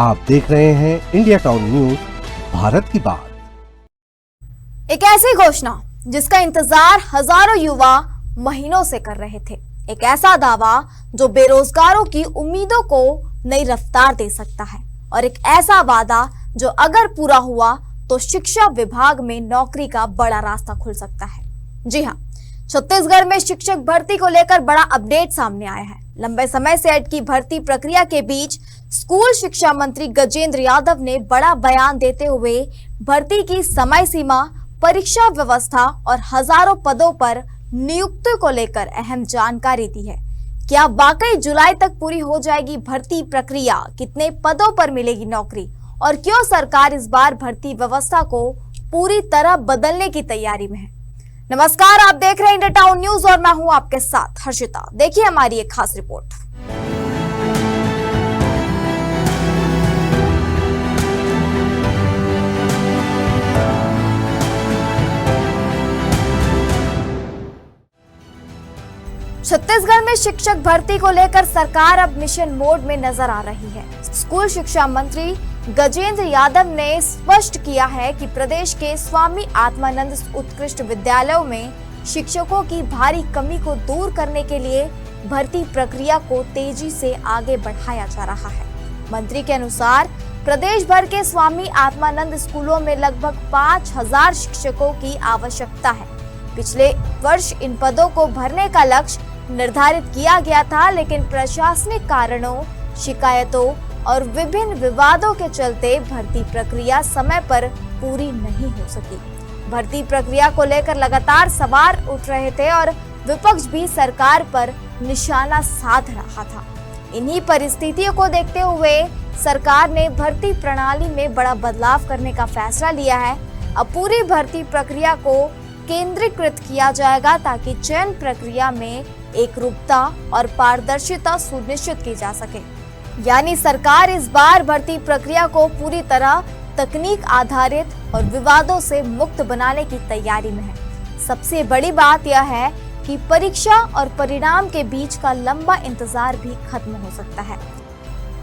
आप देख रहे हैं इंडिया टाउन न्यूज, भारत की बात। एक ऐसी घोषणा जिसका इंतजार हजारों युवा महीनों से कर रहे थे। एक ऐसा दावा जो बेरोजगारों की उम्मीदों को नई रफ्तार दे सकता है और एक ऐसा वादा जो अगर पूरा हुआ तो शिक्षा विभाग में नौकरी का बड़ा रास्ता खुल सकता है। जी हाँ, छत्तीसगढ़ में शिक्षक भर्ती को लेकर बड़ा अपडेट सामने आया है। लंबे समय से अटकी भर्ती प्रक्रिया के बीच स्कूल शिक्षा मंत्री गजेंद्र यादव ने बड़ा बयान देते हुए भर्ती की समय सीमा, परीक्षा व्यवस्था और हजारों पदों पर नियुक्ति को लेकर अहम जानकारी दी है। क्या वाकई जुलाई तक पूरी हो जाएगी भर्ती प्रक्रिया? कितने पदों पर मिलेगी नौकरी? और क्यों सरकार इस बार भर्ती व्यवस्था को पूरी तरह बदलने की तैयारी में है? नमस्कार, आप देख रहे हैं इंडिया टाउन न्यूज और मैं हूं आपके साथ हर्षिता। देखिए हमारी एक खास रिपोर्ट। छत्तीसगढ़ में शिक्षक भर्ती को लेकर सरकार अब मिशन मोड में नजर आ रही है। स्कूल शिक्षा मंत्री गजेंद्र यादव ने स्पष्ट किया है कि प्रदेश के स्वामी आत्मानंद उत्कृष्ट विद्यालयों में शिक्षकों की भारी कमी को दूर करने के लिए भर्ती प्रक्रिया को तेजी से आगे बढ़ाया जा रहा है। मंत्री के अनुसार प्रदेश भर के स्वामी आत्मानंद स्कूलों में लगभग 5000 शिक्षकों की आवश्यकता है। पिछले वर्ष इन पदों को भरने का लक्ष्य निर्धारित किया गया था, लेकिन प्रशासनिक कारणों, शिकायतों और विभिन्न विवादों के चलते भर्ती प्रक्रिया समय पर पूरी नहीं हो सकी। भर्ती प्रक्रिया को लेकर लगातार सवाल उठ रहे थे और विपक्ष भी सरकार पर निशाना साध रहा था। इन्हीं परिस्थितियों को देखते हुए सरकार ने भर्ती प्रणाली में बड़ा बदलाव करने का फैसला लिया है। अब पूरी भर्ती प्रक्रिया को केंद्रीकृत किया जाएगा ताकि चयन प्रक्रिया में एकरूपता और पारदर्शिता सुनिश्चित की जा सके। यानी सरकार इस बार भर्ती प्रक्रिया को पूरी तरह तकनीक आधारित और विवादों से मुक्त बनाने की तैयारी में है। सबसे बड़ी बात यह है कि परीक्षा और परिणाम के बीच का लंबा इंतजार भी खत्म हो सकता है।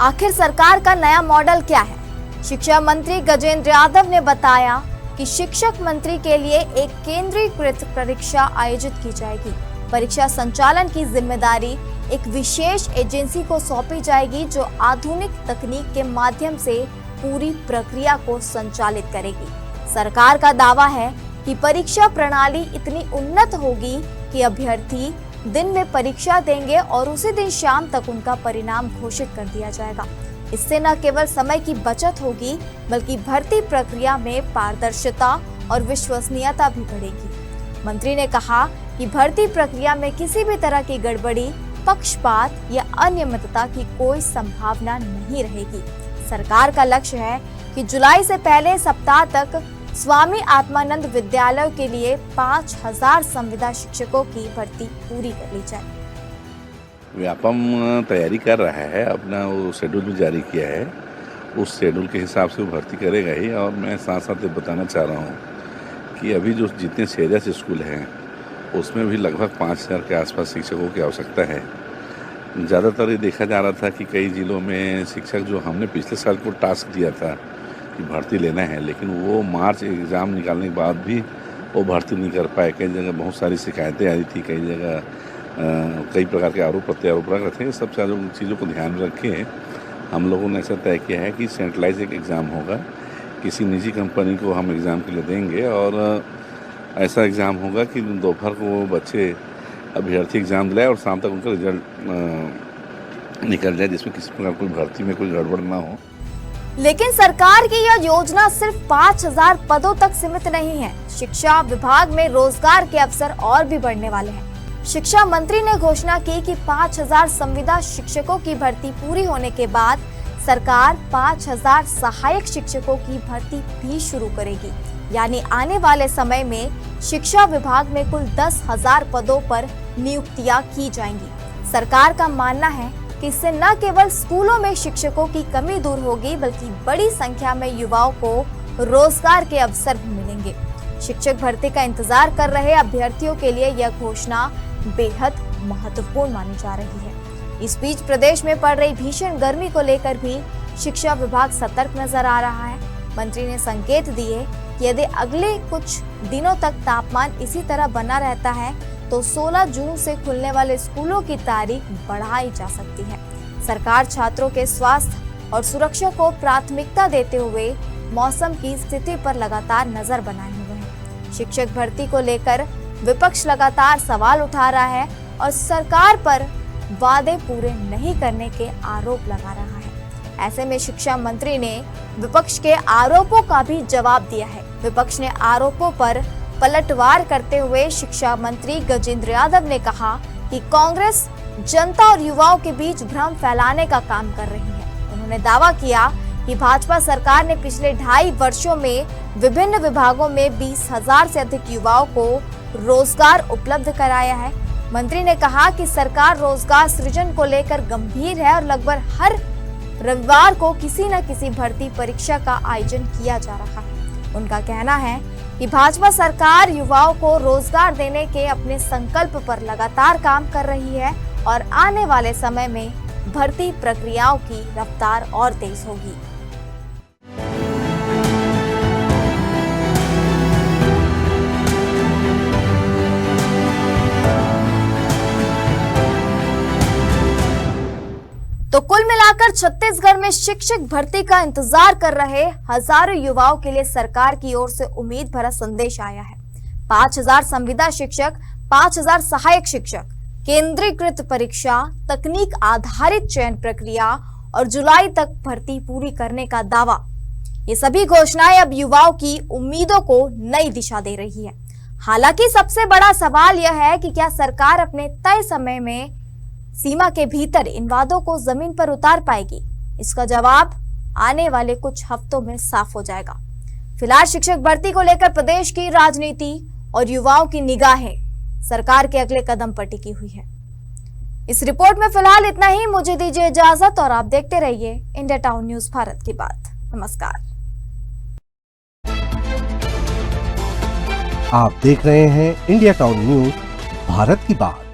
आखिर सरकार का नया मॉडल क्या है? शिक्षा मंत्री गजेंद्र यादव ने बताया कि शिक्षक मंत्री के लिए एक केंद्रीकृत परीक्षा आयोजित की जाएगी। परीक्षा संचालन की जिम्मेदारी एक विशेष एजेंसी को सौंपी जाएगी जो आधुनिक तकनीक के माध्यम से पूरी प्रक्रिया को संचालित करेगी। सरकार का दावा है कि परीक्षा प्रणाली इतनी उन्नत होगी कि अभ्यर्थी दिन में परीक्षा देंगे और उसी दिन शाम तक उनका परिणाम घोषित कर दिया जाएगा। इससे न केवल समय की बचत होगी बल्कि भर्ती प्रक्रिया में पारदर्शिता और विश्वसनीयता भी बढ़ेगी। मंत्री ने कहा कि भर्ती प्रक्रिया में किसी भी तरह की गड़बड़ी, पक्षपात या अनियमितता की कोई संभावना नहीं रहेगी। सरकार का लक्ष्य है कि जुलाई से पहले सप्ताह तक स्वामी आत्मानंद विद्यालयों के लिए 5000 संविदा शिक्षकों की भर्ती पूरी कर ली जाए। व्यापम तैयारी कर रहा है, अपना वो शेड्यूल भी जारी किया है। उस शेड्यूल के हिसाब से वो भर्ती करेगा ही। और मैं साथ साथ ये बताना चाह रहा हूँ कि अभी जो जितने सीरियस स्कूल हैं उसमें भी लगभग 5000 के आसपास शिक्षकों की आवश्यकता है। ज़्यादातर ये देखा जा रहा था कि कई ज़िलों में शिक्षक जो हमने पिछले साल को टास्क दिया था कि भर्ती लेना है, लेकिन वो मार्च एग्ज़ाम निकालने के बाद भी वो भर्ती नहीं कर पाए। कई जगह बहुत सारी शिकायतें आई थी, कई जगह कई प्रकार के आरोप प्रत्यारोप रख रहे थे। सब चीज़ों को ध्यान में रखे हम लोगों ने ऐसा तय किया है कि सेंट्रलाइज एक एग्ज़ाम होगा, किसी निजी कंपनी को हम एग्ज़ाम के लिए देंगे और ऐसा एग्ज़ाम होगा कि दोपहर को वो बच्चे अभ्यर्थी एग्ज़ाम दिलाए और शाम तक उनका रिजल्ट निकल जाए, जिसमें किसी प्रकार कोई भर्ती में कोई गड़बड़ ना हो। लेकिन सरकार की यह योजना सिर्फ 5000 पदों तक सीमित नहीं है। शिक्षा विभाग में रोजगार के अवसर और भी बढ़ने वाले हैं। शिक्षा मंत्री ने घोषणा की कि 5000 संविदा शिक्षकों की भर्ती पूरी होने के बाद सरकार 5000 सहायक शिक्षकों की भर्ती भी शुरू करेगी। यानी आने वाले समय में शिक्षा विभाग में कुल 10,000 पदों पर नियुक्तियां की जाएंगी। सरकार का मानना है कि इससे न केवल स्कूलों में शिक्षकों की कमी दूर होगी बल्कि बड़ी संख्या में युवाओं को रोजगार के अवसर भी मिलेंगे। शिक्षक भर्ती का इंतजार कर रहे अभ्यर्थियों के लिए यह घोषणा बेहद महत्वपूर्ण मानी जा रही है। इस बीच प्रदेश में पड़ रही भीषण गर्मी को लेकर भी शिक्षा विभाग सतर्क नजर आ रहा है। मंत्री ने संकेत दिए कि यदि अगले कुछ दिनों तक तापमान इसी तरह बना रहता है तो 16 जून से खुलने वाले स्कूलों की तारीख बढ़ाई जा सकती है। सरकार छात्रों के स्वास्थ्य और सुरक्षा को प्राथमिकता देते हुए मौसम की स्थिति पर लगातार नजर बनाए हुए है। शिक्षक भर्ती को लेकर विपक्ष लगातार सवाल उठा रहा है और सरकार पर वादे पूरे नहीं करने के आरोप लगा रहा है। ऐसे में शिक्षा मंत्री ने विपक्ष के आरोपों का भी जवाब दिया है। विपक्ष ने आरोपों पर पलटवार करते हुए शिक्षा मंत्री गजेंद्र यादव ने कहा कि कांग्रेस जनता और युवाओं के बीच भ्रम फैलाने का काम कर रही है। उन्होंने दावा किया कि भाजपा सरकार ने पिछले 2.5 वर्षों में विभिन्न विभागों में 20,000 से अधिक युवाओं को रोजगार उपलब्ध कराया है। मंत्री ने कहा कि सरकार रोजगार सृजन को लेकर गंभीर है और लगभग हर रविवार को किसी न किसी भर्ती परीक्षा का आयोजन किया जा रहा है। उनका कहना है कि भाजपा सरकार युवाओं को रोजगार देने के अपने संकल्प पर लगातार काम कर रही है और आने वाले समय में भर्ती प्रक्रियाओं की रफ्तार और तेज होगी। तो कुल मिलाकर छत्तीसगढ़ में शिक्षक भर्ती का इंतजार कर रहे हजारों युवाओं के लिए सरकार की ओर से उम्मीद भरा संदेश आया है। 5,000 संविदा शिक्षक, 5,000 सहायक शिक्षक, केंद्रीकृत परीक्षा, तकनीक आधारित चयन प्रक्रिया और जुलाई तक भर्ती पूरी करने का दावा। ये सभी घोषणाएं अब युवाओं की उम्मीदों को नई दिशा दे रही है। हालांकि सबसे बड़ा सवाल यह है कि क्या सरकार अपने तय समय में सीमा के भीतर इन वादों को जमीन पर उतार पाएगी? इसका जवाब आने वाले कुछ हफ्तों में साफ हो जाएगा। फिलहाल शिक्षक भर्ती को लेकर प्रदेश की राजनीति और युवाओं की निगाहें सरकार के अगले कदम पर टिकी हुई है। इस रिपोर्ट में फिलहाल इतना ही। मुझे दीजिए इजाजत और आप देखते रहिए इंडिया टाउन न्यूज भारत की बात। नमस्कार। आप देख रहे हैं इंडिया टाउन न्यूज भारत की बात।